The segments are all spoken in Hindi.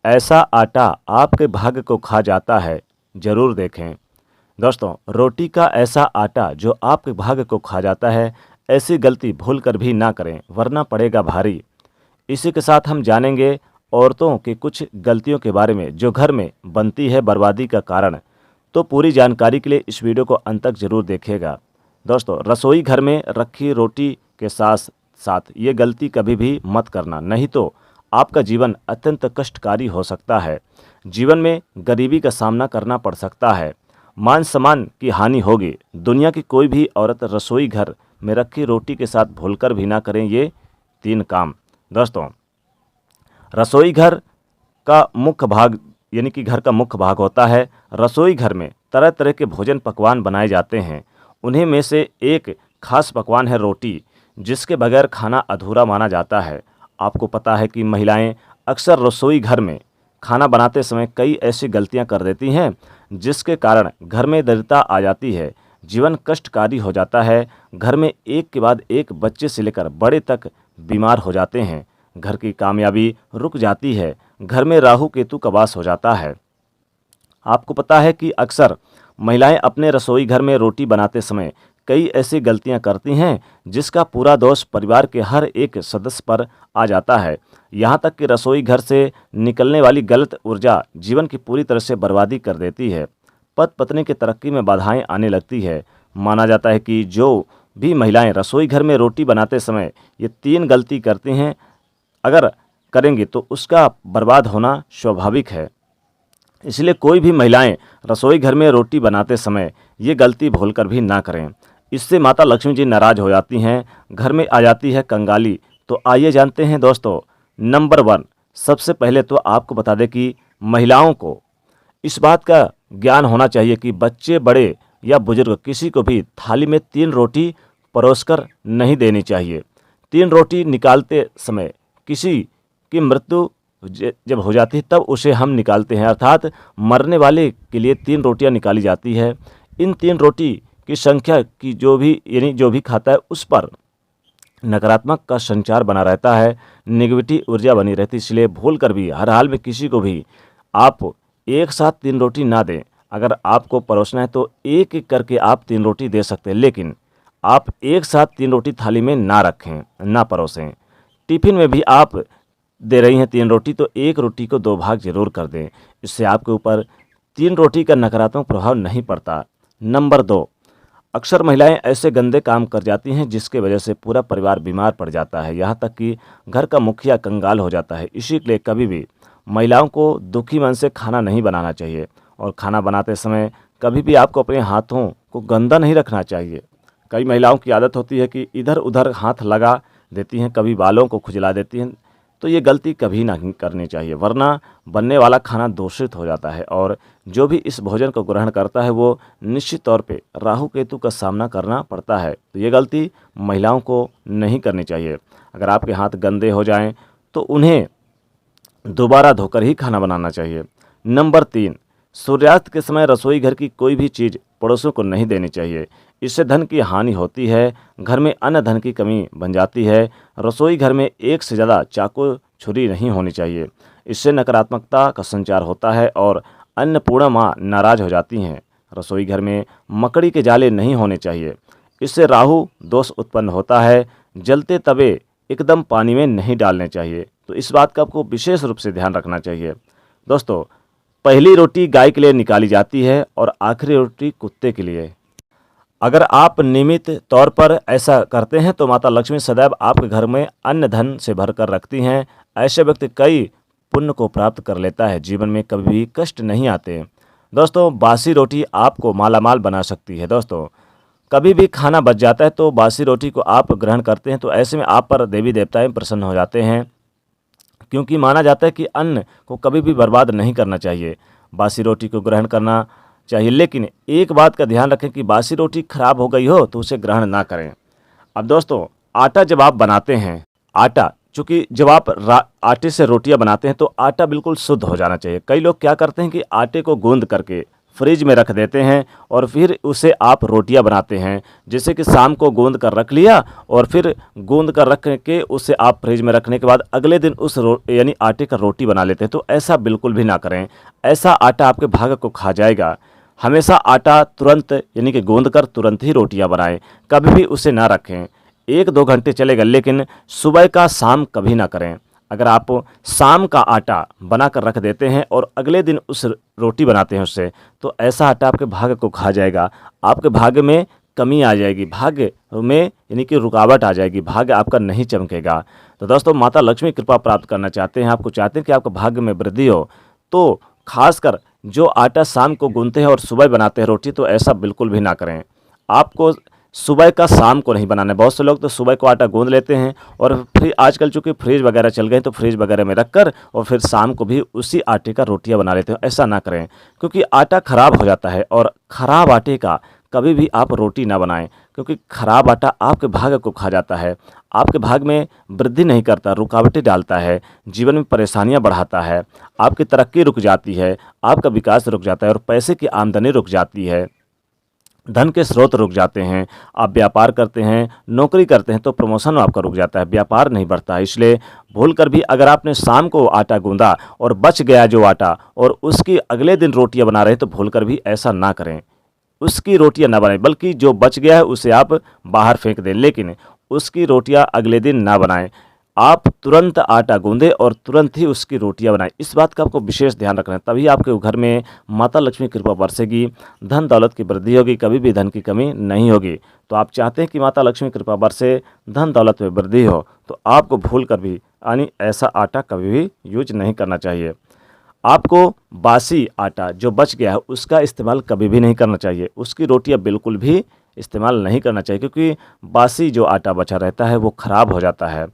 ऐसा आटा आपके भाग्य को खा जाता है, जरूर देखें। दोस्तों, रोटी का ऐसा आटा जो आपके भाग्य को खा जाता है, ऐसी गलती भूल कर भी ना करें, वरना पड़ेगा भारी। इसी के साथ हम जानेंगे औरतों की कुछ गलतियों के बारे में जो घर में बनती है बर्बादी का कारण। तो पूरी जानकारी के लिए इस वीडियो को अंत तक जरूर देखिएगा। दोस्तों, रसोई घर में रखी रोटी के साथ साथ ये गलती कभी भी मत करना, नहीं तो आपका जीवन अत्यंत कष्टकारी हो सकता है। जीवन में गरीबी का सामना करना पड़ सकता है, मान सम्मान की हानि होगी। दुनिया की कोई भी औरत रसोई घर में रखी रोटी के साथ भूलकर भी ना करें ये 3 काम। दोस्तों, रसोई घर का मुख्य भाग यानी कि घर का मुख्य भाग होता है। रसोई घर में तरह तरह के भोजन पकवान बनाए जाते हैं। उन्हीं में से एक खास पकवान है रोटी, जिसके बगैर खाना अधूरा माना जाता है। आपको पता है कि महिलाएं अक्सर रसोई घर में खाना बनाते समय कई ऐसी गलतियां कर देती हैं, जिसके कारण घर में दरिद्रता आ जाती है, जीवन कष्टकारी हो जाता है। घर में एक के बाद एक बच्चे से लेकर बड़े तक बीमार हो जाते हैं। घर की कामयाबी रुक जाती है। घर में राहु केतु का वास हो जाता है। आपको पता है कि अक्सर महिलाएं अपने रसोई घर में रोटी बनाते समय कई ऐसी गलतियां करती हैं, जिसका पूरा दोष परिवार के हर एक सदस्य पर आ जाता है। यहां तक कि रसोई घर से निकलने वाली गलत ऊर्जा जीवन की पूरी तरह से बर्बादी कर देती है। पति पत्नी की तरक्की में बाधाएं आने लगती है। माना जाता है कि जो भी महिलाएं रसोई घर में रोटी बनाते समय ये 3 गलती करती हैं, अगर करेंगी तो उसका बर्बाद होना स्वाभाविक है। इसलिए कोई भी महिलाएं रसोई घर में रोटी बनाते समय ये गलती भूलकर भी ना करें। इससे माता लक्ष्मी जी नाराज हो जाती हैं, घर में आ जाती है कंगाली। तो आइए जानते हैं दोस्तों, नंबर 1, सबसे पहले तो आपको बता दें कि महिलाओं को इस बात का ज्ञान होना चाहिए कि बच्चे, बड़े या बुजुर्ग किसी को भी थाली में 3 रोटी परोसकर नहीं देनी चाहिए। 3 रोटी निकालते समय किसी की मृत्यु जब हो जाती है तब उसे हम निकालते हैं, अर्थात मरने वाले के लिए 3 रोटियां निकाली जाती है। इन 3 रोटी की संख्या की जो भी खाता है उस पर नकारात्मक का संचार बना रहता है, नेगेटिविटी ऊर्जा बनी रहती है। इसलिए भूल कर भी हर हाल में किसी को भी आप एक साथ 3 रोटी ना दें। अगर आपको परोसना है तो एक एक करके आप 3 रोटी दे सकते हैं, लेकिन आप एक साथ 3 रोटी थाली में ना रखें, ना परोसें। टिफिन में भी आप दे रही हैं 3 रोटी तो एक रोटी को 2 भाग जरूर कर दें। इससे आपके ऊपर 3 रोटी का नकारात्मक प्रभाव नहीं पड़ता। नंबर 2, अक्सर महिलाएं ऐसे गंदे काम कर जाती हैं जिसके वजह से पूरा परिवार बीमार पड़ जाता है, यहाँ तक कि घर का मुखिया कंगाल हो जाता है। इसी के लिए कभी भी महिलाओं को दुखी मन से खाना नहीं बनाना चाहिए, और खाना बनाते समय कभी भी आपको अपने हाथों को गंदा नहीं रखना चाहिए। कई महिलाओं की आदत होती है कि इधर उधर हाथ लगा देती हैं, कभी बालों को खुजला देती हैं। तो ये गलती कभी ना करनी चाहिए, वरना बनने वाला खाना दूषित हो जाता है, और जो भी इस भोजन को ग्रहण करता है वो निश्चित तौर पे राहु केतु का सामना करना पड़ता है। तो ये गलती महिलाओं को नहीं करनी चाहिए। अगर आपके हाथ गंदे हो जाएं तो उन्हें दोबारा धोकर ही खाना बनाना चाहिए। नंबर 3, सूर्यास्त के समय रसोई घर की कोई भी चीज़ पड़ोसियों को नहीं देनी चाहिए। इससे धन की हानि होती है, घर में अन्न धन की कमी बन जाती है। रसोई घर में एक से ज़्यादा चाकू छुरी नहीं होनी चाहिए। इससे नकारात्मकता का संचार होता है और अन्नपूर्णा माँ नाराज हो जाती हैं। रसोई घर में मकड़ी के जाले नहीं होने चाहिए, इससे राहु दोष उत्पन्न होता है। जलते तवे एकदम पानी में नहीं डालने चाहिए, तो इस बात का आपको विशेष रूप से ध्यान रखना चाहिए। दोस्तों, पहली रोटी गाय के लिए निकाली जाती है और आखिरी रोटी कुत्ते के लिए। अगर आप नियमित तौर पर ऐसा करते हैं तो माता लक्ष्मी सदैव आपके घर में अन्न धन से भरकर रखती हैं। ऐसे व्यक्ति कई पुण्य को प्राप्त कर लेता है, जीवन में कभी भी कष्ट नहीं आते। दोस्तों, बासी रोटी आपको मालामाल बना सकती है। दोस्तों, कभी भी खाना बच जाता है तो बासी रोटी को आप ग्रहण करते हैं तो ऐसे में आप पर देवी देवताएं प्रसन्न हो जाते हैं, क्योंकि माना जाता है कि अन्न को कभी भी बर्बाद नहीं करना चाहिए, बासी रोटी को ग्रहण करना चाहिए। लेकिन एक बात का ध्यान रखें कि बासी रोटी खराब हो गई हो तो उसे ग्रहण ना करें। अब दोस्तों, आटा जब आप बनाते हैं, आटा चूँकि जब आप आटे से रोटियां बनाते हैं तो आटा बिल्कुल शुद्ध हो जाना चाहिए। कई लोग क्या करते हैं कि आटे को गूंद करके फ्रिज में रख देते हैं और फिर उसे आप रोटियां बनाते हैं। जैसे कि शाम को गूंद कर रख लिया और फिर गूंद कर रख के उसे आप फ्रिज में रखने के बाद अगले दिन उस यानी आटे का रोटी बना लेते हैं। तो ऐसा बिल्कुल भी ना करें, ऐसा आटा आपके भाग्य को खा जाएगा। हमेशा आटा तुरंत यानी कि गूंद कर तुरंत ही रोटियां बनाएं, कभी भी उसे ना रखें। 1-2 घंटे चलेगा, लेकिन सुबह का शाम कभी ना करें। अगर आप शाम का आटा बना कर रख देते हैं और अगले दिन उस रोटी बनाते हैं उससे, तो ऐसा आटा आपके भाग्य को खा जाएगा। आपके भाग्य में कमी आ जाएगी, भाग्य में यानी कि रुकावट आ जाएगी, भाग्य आपका नहीं चमकेगा। तो दोस्तों, माता लक्ष्मी कृपा प्राप्त करना चाहते हैं, आपको चाहते हैं कि आपके भाग्य में वृद्धि हो, तो खासकर जो आटा शाम को गूंथते हैं और सुबह बनाते हैं रोटी, तो ऐसा बिल्कुल भी ना करें। आपको सुबह का शाम को नहीं बनाना है। बहुत से लोग तो सुबह को आटा गूंद लेते हैं और फिर आजकल चूँकि फ्रिज वगैरह चल गए, तो फ्रिज वगैरह में रख कर और फिर शाम को भी उसी आटे का रोटियां बना लेते हैं। ऐसा ना करें, क्योंकि आटा ख़राब हो जाता है और ख़राब आटे का कभी भी आप रोटी ना बनाएं, क्योंकि ख़राब आटा आपके भाग्य को खा जाता है, आपके भाग्य में वृद्धि नहीं करता, रुकावटें डालता है, जीवन में परेशानियां बढ़ाता है, आपकी तरक्की रुक जाती है, आपका विकास रुक जाता है और पैसे की आमदनी रुक जाती है, धन के स्रोत रुक जाते हैं। आप व्यापार करते हैं, नौकरी करते हैं, तो प्रमोशन आपका रुक जाता है, व्यापार नहीं बढ़ता है। इसलिए भूल कर भी अगर आपने शाम को आटा गूंदा और बच गया जो आटा और उसकी अगले दिन रोटियां बना रहे, तो भूल कर भी ऐसा ना करें। उसकी रोटियां ना बनाएं, बल्कि जो बच गया है उसे आप बाहर फेंक दें, लेकिन उसकी रोटियां अगले दिन ना बनाएं। आप तुरंत आटा गूंदें और तुरंत ही उसकी रोटियां बनाएं। इस बात का आपको विशेष ध्यान रखना है, तभी आपके घर में माता लक्ष्मी कृपा बरसेगी, धन दौलत की वृद्धि होगी, कभी भी धन की कमी नहीं होगी। तो आप चाहते हैं कि माता लक्ष्मी कृपा बरसे, धन दौलत में वृद्धि हो, तो आपको भूल कर भी यानी ऐसा आटा कभी भी यूज नहीं करना चाहिए। आपको बासी आटा जो बच गया है उसका इस्तेमाल कभी भी नहीं करना चाहिए, उसकी रोटियां बिल्कुल भी इस्तेमाल नहीं करना चाहिए, क्योंकि बासी जो आटा बचा रहता है वो ख़राब हो जाता है,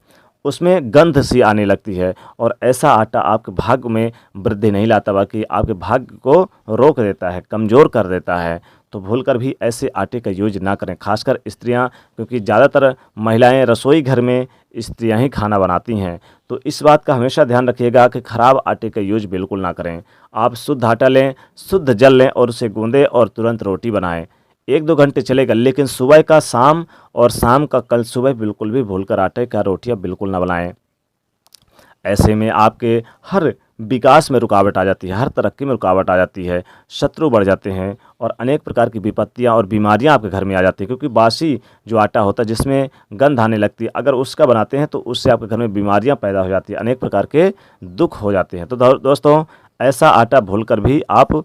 उसमें गंध सी आने लगती है और ऐसा आटा आपके भाग्य में वृद्धि नहीं लाता, बल्कि आपके भाग्य को रोक देता है, कमज़ोर कर देता है। तो भूलकर भी ऐसे आटे का यूज ना करें, खासकर स्त्रियां, क्योंकि ज़्यादातर महिलाएं रसोई घर में स्त्रियां ही खाना बनाती हैं। तो इस बात का हमेशा ध्यान रखिएगा कि ख़राब आटे का यूज बिल्कुल ना करें। आप शुद्ध आटा लें, शुद्ध जल लें और उसे गूंदें और तुरंत रोटी बनाएं। 1-2 घंटे चलेगा, लेकिन सुबह का शाम और शाम का कल सुबह बिल्कुल भी भूलकर आटे का रोटियां बिल्कुल ना बनाएं। ऐसे में आपके हर विकास में रुकावट आ जाती है, हर तरक्की में रुकावट आ जाती है, शत्रु बढ़ जाते हैं और अनेक प्रकार की विपत्तियां और बीमारियां आपके घर में आ जाती है, क्योंकि बासी जो आटा होता है जिसमें गंध आने लगती है, अगर उसका बनाते हैं तो उससे आपके घर में बीमारियां पैदा हो जाती है, अनेक प्रकार के दुख हो जाते हैं। तो दोस्तों, ऐसा आटा भूलकर भी आप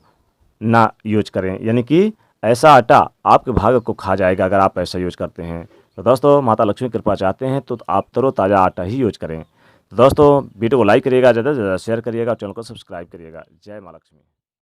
ना यूज करें, यानी कि ऐसा आटा आपके भाग्य को खा जाएगा अगर आप ऐसा यूज करते हैं। तो दोस्तों, माता लक्ष्मी कृपा चाहते हैं तो आप तरोताज़ा आटा ही यूज करें। तो दोस्तों, वीडियो को लाइक करिएगा, ज़्यादा से ज़्यादा शेयर करिएगा और चैनल को सब्सक्राइब करिएगा। जय माँ लक्ष्मी।